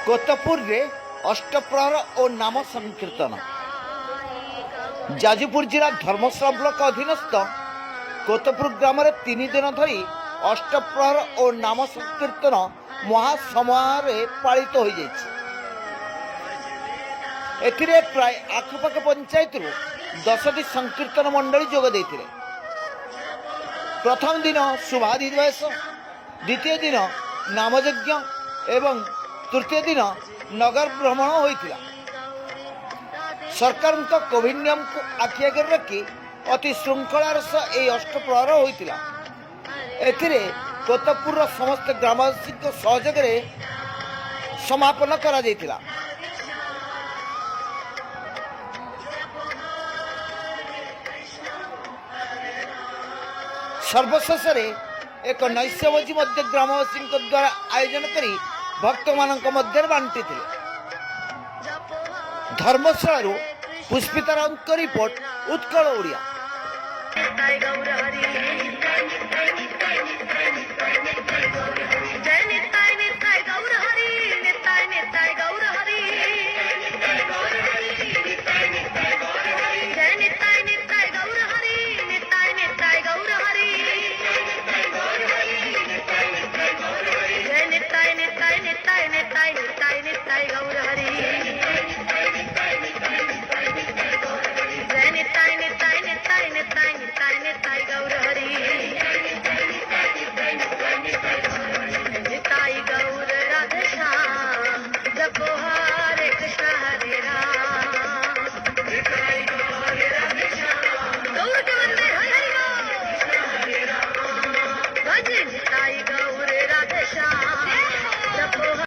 कोतपुर रे अष्टप्रहर और नाम संकीर्तन। जाजपुर जिला धर्मशाला ब्लॉक अधीनस्थ कोतपुर ग्राम में 3 दिन धरी अष्टप्रहर और नाम संकीर्तन महासमारोह पालित हो जाइए। एथिरे प्राय आखपाख पंचायत 10टी संकीर्तन मंडली जोग देते। प्रथम दिन शुभाधिवेश, द्वितीय दिन नामयज्ञ एवं तृतीय दिन नगर भ्रमण होता। सरकार कोविड नियम को आखि आगे रखी अति श्रृंखलार सह यह अष्टप्रहर होता। एथिरे कोतपुर समस्त ग्रामवासी सहयोग समापन करा जायतिला। सर्वशेष एक नैश्यभोजी ग्रामवासी द्वारा आयोजन करी भक्त मान मध्य बांटी थे। धर्मशाला पुष्पिता राउत रिपोर्ट, उत्कल ओडिया।